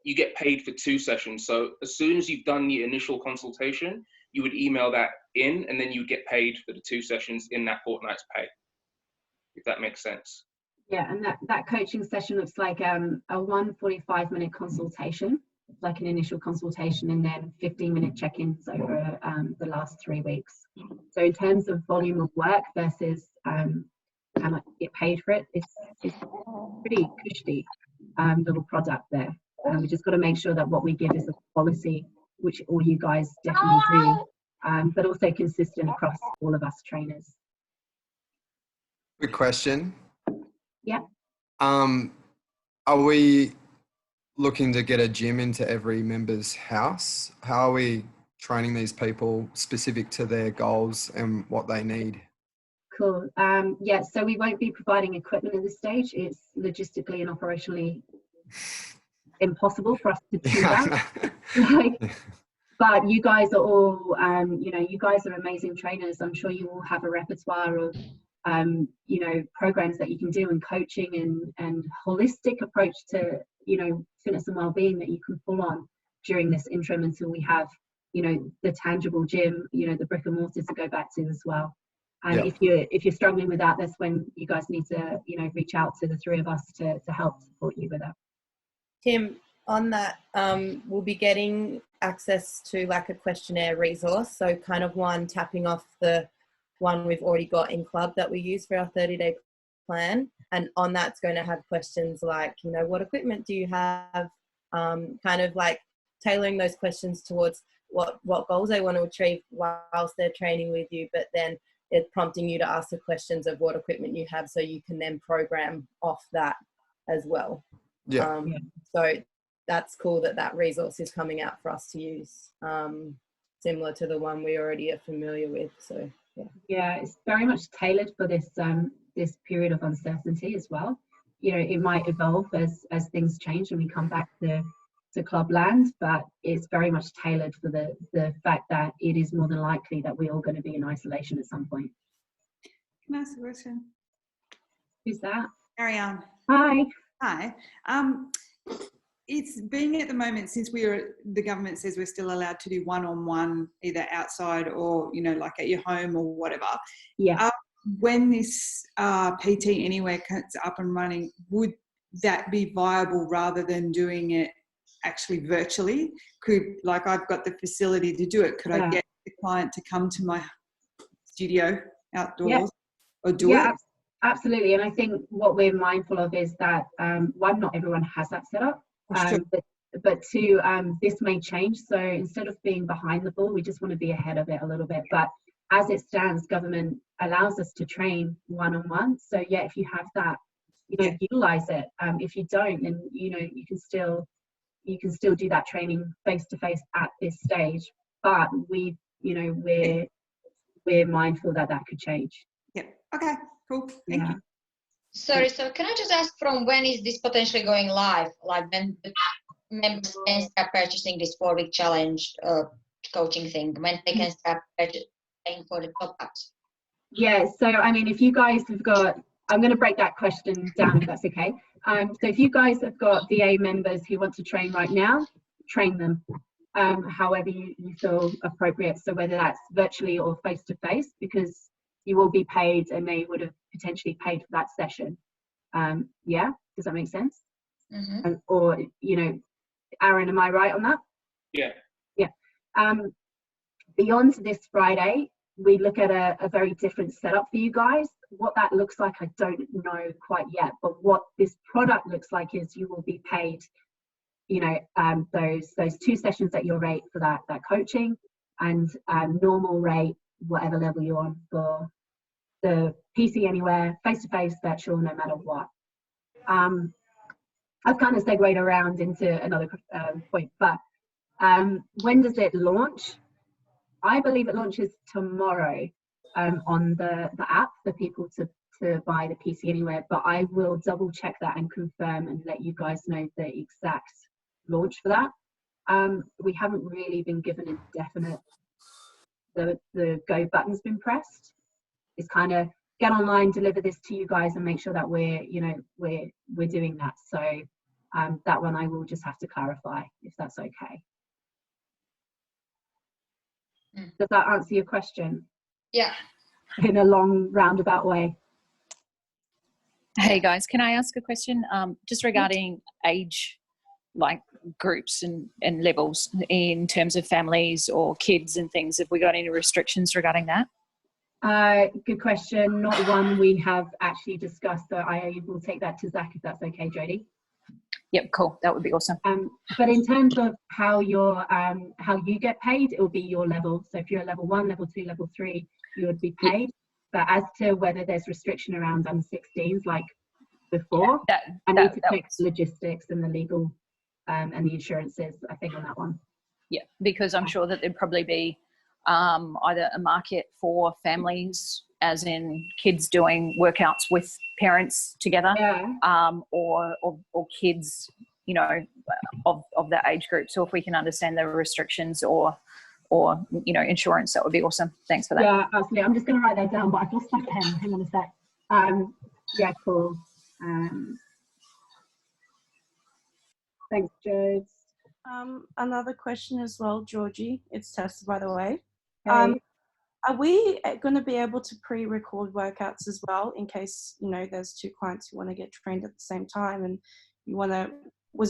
you get paid for 2 sessions. So as soon as you've done the initial consultation, you would email that in, and then you would get paid for the 2 sessions in that fortnight's pay, if that makes sense. Yeah, and that coaching session looks like a 45-minute consultation, like an initial consultation, and then 15-minute check-ins over the last 3 weeks. So in terms of volume of work versus how much you get paid for it, it's pretty cushy little product there. We just got to make sure that what we give is a quality, which all you guys definitely do, but also consistent across all of us trainers. Quick question. Yeah. Are we looking to get a gym into every member's house? How are we training these people specific to their goals and what they need? Cool. Yeah, so we won't be providing equipment at this stage. It's logistically and operationally impossible for us to do that. But you guys are all, you guys are amazing trainers. I'm sure you all have a repertoire of, programs that you can do, and coaching and holistic approach to, fitness and well-being that you can pull on during this interim until we have, the tangible gym, the brick and mortar to go back to as well. And if you're struggling with that, that's when you guys need to, reach out to the 3 of us to help support you with that. Tim, on that, we'll be getting access to like a questionnaire resource. So kind of one tapping off the one we've already got in club that we use for our 30-day plan. And on that's going to have questions like, what equipment do you have? Kind of like tailoring those questions towards what goals they want to achieve whilst they're training with you, but then it's prompting you to ask the questions of what equipment you have so you can then program off that as well. So that's cool that resource is coming out for us to use, similar to the one we already are familiar with. So yeah, it's very much tailored for this this period of uncertainty as well. It might evolve as things change and we come back to club land, but it's very much tailored for the fact that it is more than likely that we're all going to be in isolation at some point. Can I ask a question? Who's that? Ariane. Hi. Hi. It's being at the moment, since the government says we're still allowed to do one-on-one either outside or, like at your home or whatever. Yeah. When this PT Anywhere gets up and running, would that be viable rather than doing it actually virtually? I've got the facility to do it. Could I get the client to come to my studio outdoors or do it? Absolutely. And I think what we're mindful of is that, one, not everyone has that set up. But 2, this may change. So instead of being behind the ball, we just want to be ahead of it a little bit. But as it stands, government allows us to train one-on-one. So yeah, if you have that utilize it. If you don't, then you can still do that training face to face at this stage. But we're mindful that could change. Yep. Okay. Cool. Thank you. Sorry. So can I just ask, from when is this potentially going live? Like when the members can start purchasing this 4-week challenge coaching thing, when they can start paying for the top-ups? Yeah, so I mean, if you guys have got, I'm going to break that question down if that's okay. So if you guys have got VA members who want to train right now, train them however you feel appropriate. So whether that's virtually or face-to-face, because you will be paid and they would have potentially paid for that session. Yeah, does that make sense? Mm-hmm. Or, Aaron, am I right on that? Yeah. Yeah. Beyond this Friday, we look at a very different setup for you guys. What that looks like, I don't know quite yet, but what this product looks like is you will be paid, those 2 sessions at your rate for that coaching, and normal rate, whatever level you're on, for the PC Anywhere, face-to-face, virtual, no matter what. I've kind of segued around into another point, but when does it launch? I believe it launches tomorrow on the app for people to buy the PC Anywhere, but I will double check that and confirm and let you guys know the exact launch for that. We haven't really been given a definite, the go button's been pressed. It's kind of get online, deliver this to you guys, and make sure that we're doing that. So that one I will just have to clarify if that's okay. Does that answer your question? Yeah. In a long roundabout way. Hey guys, can I ask a question? Just regarding age, like groups and levels in terms of families or kids and things. Have we got any restrictions regarding that? Good question. Not one we have actually discussed, so I will take that to Zach if that's okay, Jodie. Yep, cool. That would be awesome. But in terms of how you get paid, it will be your level. So if you're at level 1, level 2, level 3, you would be paid. But as to whether there's restriction around under 16s like before, I need to check logistics and the legal and the insurances, I think, on that one. Yeah, because I'm sure that there'd probably be either a market for families, as in kids doing workouts with parents together, or kids, of that age group. So if we can understand the restrictions or insurance, that would be awesome. Thanks for that. Yeah, absolutely. I'm just going to write that down, but I've lost my pen. Hang on a sec. Yeah, cool. Thanks, Jodes. Another question as well, Georgie. It's Tessa, by the way. Hey. Are we going to be able to pre-record workouts as well, in case there's 2 clients who want to get trained at the same time, and you want to one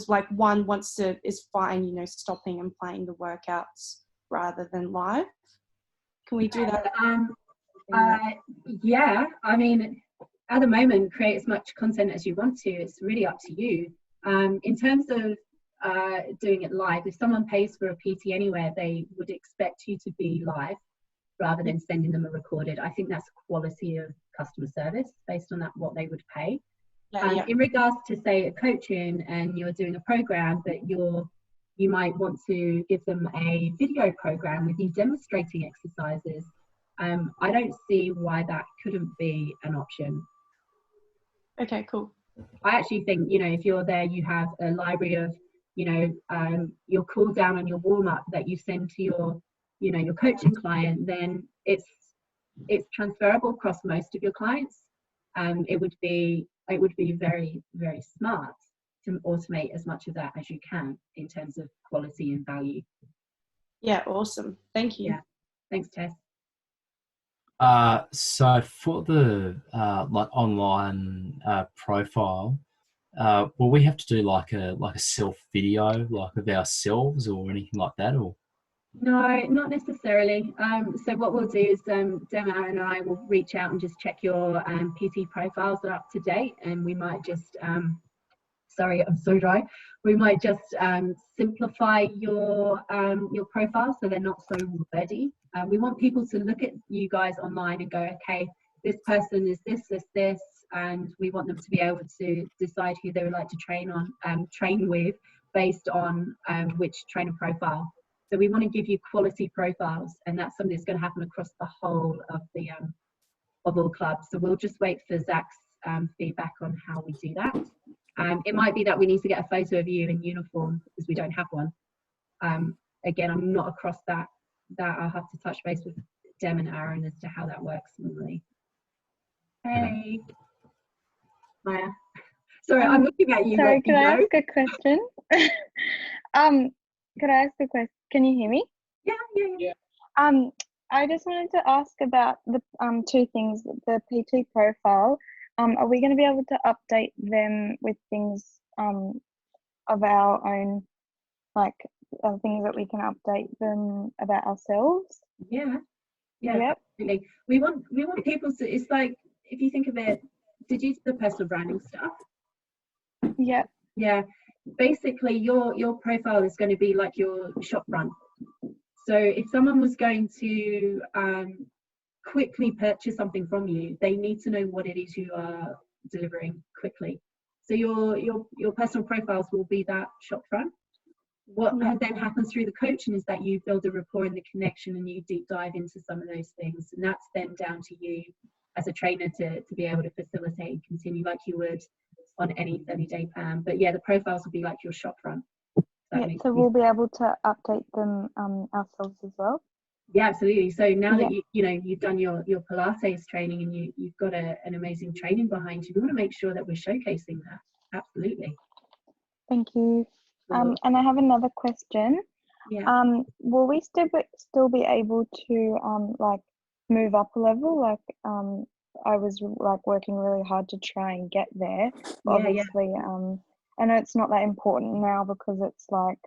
is fine, stopping and playing the workouts rather than live? Can we do that? Yeah, I mean, at the moment, create as much content as you want to. It's really up to you. In terms of doing it live, if someone pays for a PT Anywhere, they would expect you to be live rather than sending them a recorded. I think that's quality of customer service based on that, what they would pay. In regards to, say, a coaching and you're doing a program, but you might want to give them a video program with you demonstrating exercises. I don't see why that couldn't be an option. Okay, cool. I actually think, if you're there, you have a library of, your cool down and your warm up that you send to your coaching client, then it's transferable across most of your clients. It would be very, very smart to automate as much of that as you can in terms of quality and value. Yeah, awesome. Thank you. Yeah, thanks, Tess. So for the online profile, will we have to do like a self video, like of ourselves or anything like that, or? No, not necessarily. So what we'll do is Dema and I will reach out and just check your PT profiles are up to date, and we might just sorry, I'm so dry. We might just simplify your profile so they're not so wordy. We want people to look at you guys online and go, okay, this person is this, and we want them to be able to decide who they would like to train with based on which trainer profile. So we want to give you quality profiles, and that's something that's going to happen across the whole of the of all clubs. So we'll just wait for Zach's feedback on how we do that. It might be that we need to get a photo of you in uniform because we don't have one. Again, I'm not across that. I'll have to touch base with Dem and Aaron as to how that works normally. Hey, Maya. Sorry, I'm looking at you. Sorry, could I ask a question? Could I ask a question? Can you hear me? Yeah. I just wanted to ask about the two things: the PT profile. Are we going to be able to update them with things of our own, like things that we can update them about ourselves? Yeah, absolutely. We want people to. It's like, if you think of it, did you do the personal branding stuff? Yeah. Basically, your profile is going to be like your shop front. So if someone was going to quickly purchase something from you, they need to know what it is you are delivering quickly. So your personal profiles will be that shop front. What then happens through the coaching is that you build a rapport and the connection, and you deep dive into some of those things, and that's then down to you as a trainer to be able to facilitate and continue like you would on any 30-day plan. But yeah, the profiles will be like your shop front. So we'll be able to update them ourselves as well. Yeah, absolutely. So now that you've done your Pilates training and you've got an amazing training behind you, we want to make sure that we're showcasing that. Absolutely. Thank you. Cool. And I have another question. Yeah. Will we still be able to like move up a level? Like I was like working really hard to try and get there. Obviously, I know it's not that important now because it's like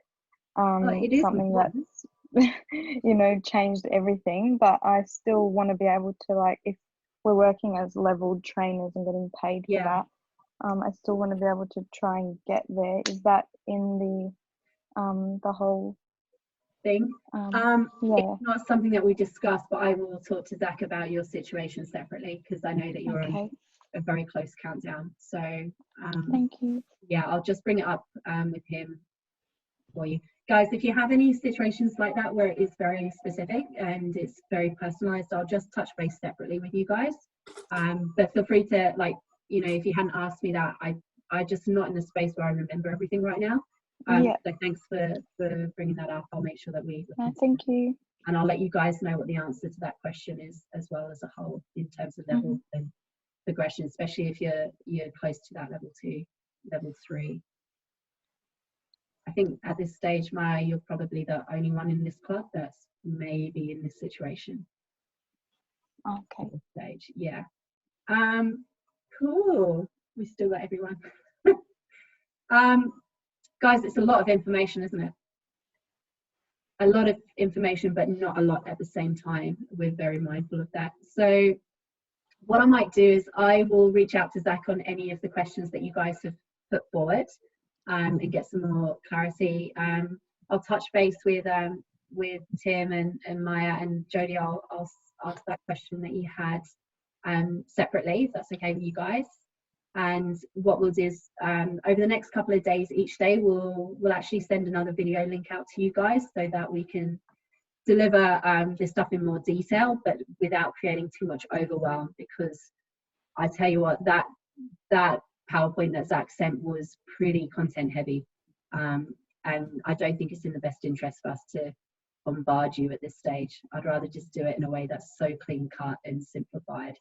it something important. that's changed everything. But I still want to be able to, like, if we're working as leveled trainers and getting paid for that, I still want to be able to try and get there. Is that in the whole thing? It's not something that we discussed, but I will talk to Zach about your situation separately because I know that you're on a very close countdown. So thank you. Yeah, I'll just bring it up with him for you guys. If you have any situations like that where it is very specific and it's very personalized, I'll just touch base separately with you guys. But feel free to, like, if you hadn't asked me that, I just not in the space where I remember everything right now. So thanks for bringing that up. I'll make sure that we thank you, and I'll let you guys know what the answer to that question is as well as a whole in terms of level and progression, especially if you're close to that level 2, level 3. I think at this stage, Maya, you're probably the only one in this club that's maybe in this situation. Okay. At this stage, yeah. Cool. We still got everyone. Guys, it's a lot of information, isn't it? A lot of information, but not a lot at the same time. We're very mindful of that. So what I might do is I will reach out to Zach on any of the questions that you guys have put forward and get some more clarity. I'll touch base with Tim and Maya and Jodie. I'll ask that question that you had separately, if that's okay with you guys. And what we'll do is over the next couple of days, each day we'll actually send another video link out to you guys so that we can deliver this stuff in more detail, but without creating too much overwhelm. Because I tell you what, that PowerPoint that Zach sent was pretty content heavy, and I don't think it's in the best interest for us to bombard you at this stage. I'd rather just do it in a way that's so clean cut and simplified.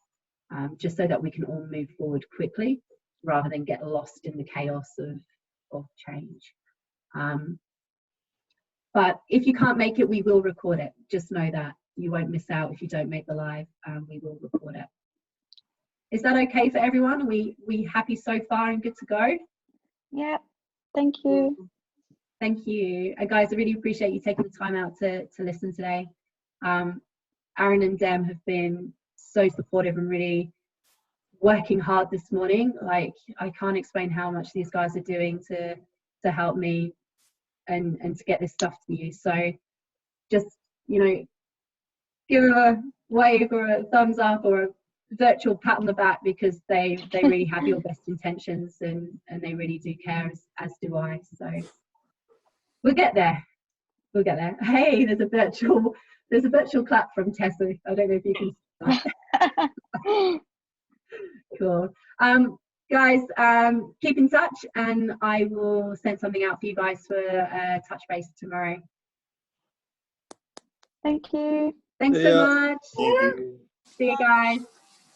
Just so that we can all move forward quickly rather than get lost in the chaos of change. But if you can't make it, we will record it. Just know that you won't miss out if you don't make the live. We will record it. Is that okay for everyone? Are we happy so far and good to go? Yeah, thank you. Thank you. Guys, I really appreciate you taking the time out to listen today. Aaron and Dem have been so supportive and really working hard this morning. Like, I can't explain how much these guys are doing to help me and to get this stuff to you. So just, give them a wave or a thumbs up or virtual pat on the back because they really have your best intentions and they really do care, as do I. So we'll get there. We'll get there. Hey, there's a virtual clap from Tessa. I don't know if you can see that. Cool. Guys, keep in touch and I will send something out for you guys for touch base tomorrow. Thank you. Thanks so much. See you guys.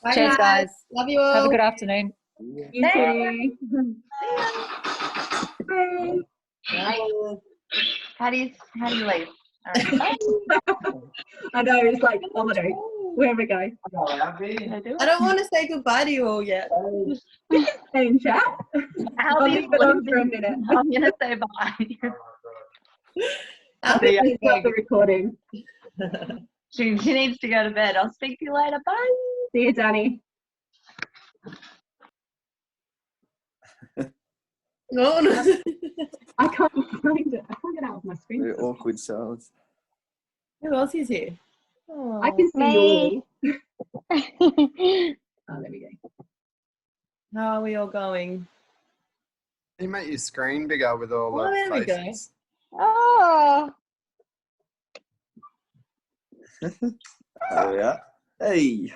Bye. Cheers, guys. Love you all. Have a good afternoon. You too. Bye. Bye. How do you leave? I know, it's like, oh no, where we go? I don't want to say goodbye to you all yet. Stay in chat. I'll leave it on for a minute. I'm going to say bye. Please stop the recording. She needs to go to bed. I'll speak to you later. Bye. See you, Danny. No. I can't find it. I can't get out of my screen. Very awkward silence. Who else is here? Oh, I can see you all. Oh, there we go. How are we all going? You make your screen bigger with all Oh, the there we go. faces. Oh, Oh yeah. Hey.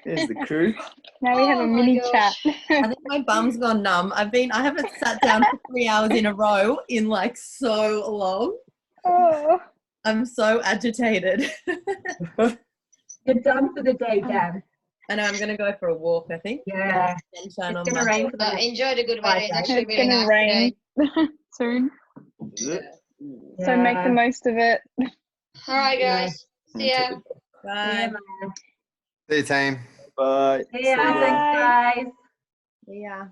There's the crew. now we have a mini chat. I think my bum's gone numb. I haven't sat down for 3 hours in a row in like so long. Oh. I'm so agitated. You're done for the day, Deb. I know, I'm going to go for a walk, I think. Yeah. Sunshine It's on going to my rain for the next Enjoy the good weather. It's actually It's really gonna nice rain today. soon, Yeah. so make the most of it. All right, guys. See ya. Bye. See you, team. Bye. See ya. Thanks, guys. Yeah.